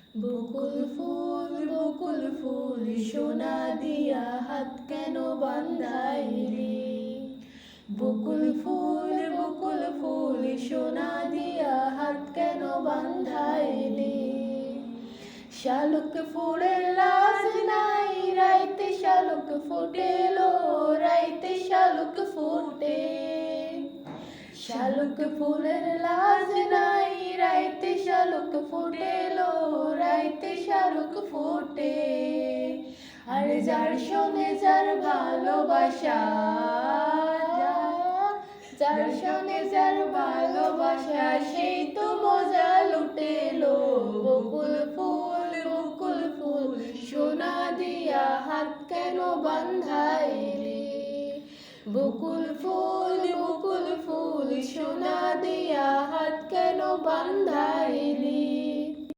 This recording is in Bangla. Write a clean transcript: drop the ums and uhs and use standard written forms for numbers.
বকুল ফুল সোনা দিয়া হাত কেন বান্ধাইলি? বকুল ফুল সোনা দিয়া হাত কেন বান্ধাইলি? শালুক ফুলের লাজ নাই, রাইতে শালুক ফুটেলো, রাইতে শালুক ফুটে। শালুক ফুলের লাজ নাই, রাইতে শালুক ফুটেলো, রাইতে শালুক ফুটে। আর যার শোনে যার ভালোবাসা, যার শোনে যার ভালোবাসা, সেই তো মজা লুটেলো। বকুল ফুল সোনা দিয়া হাত কেন বান্ধাইলি? বকুল ফুল সোনা দিয়া হাত কেন বান্ধাইলি?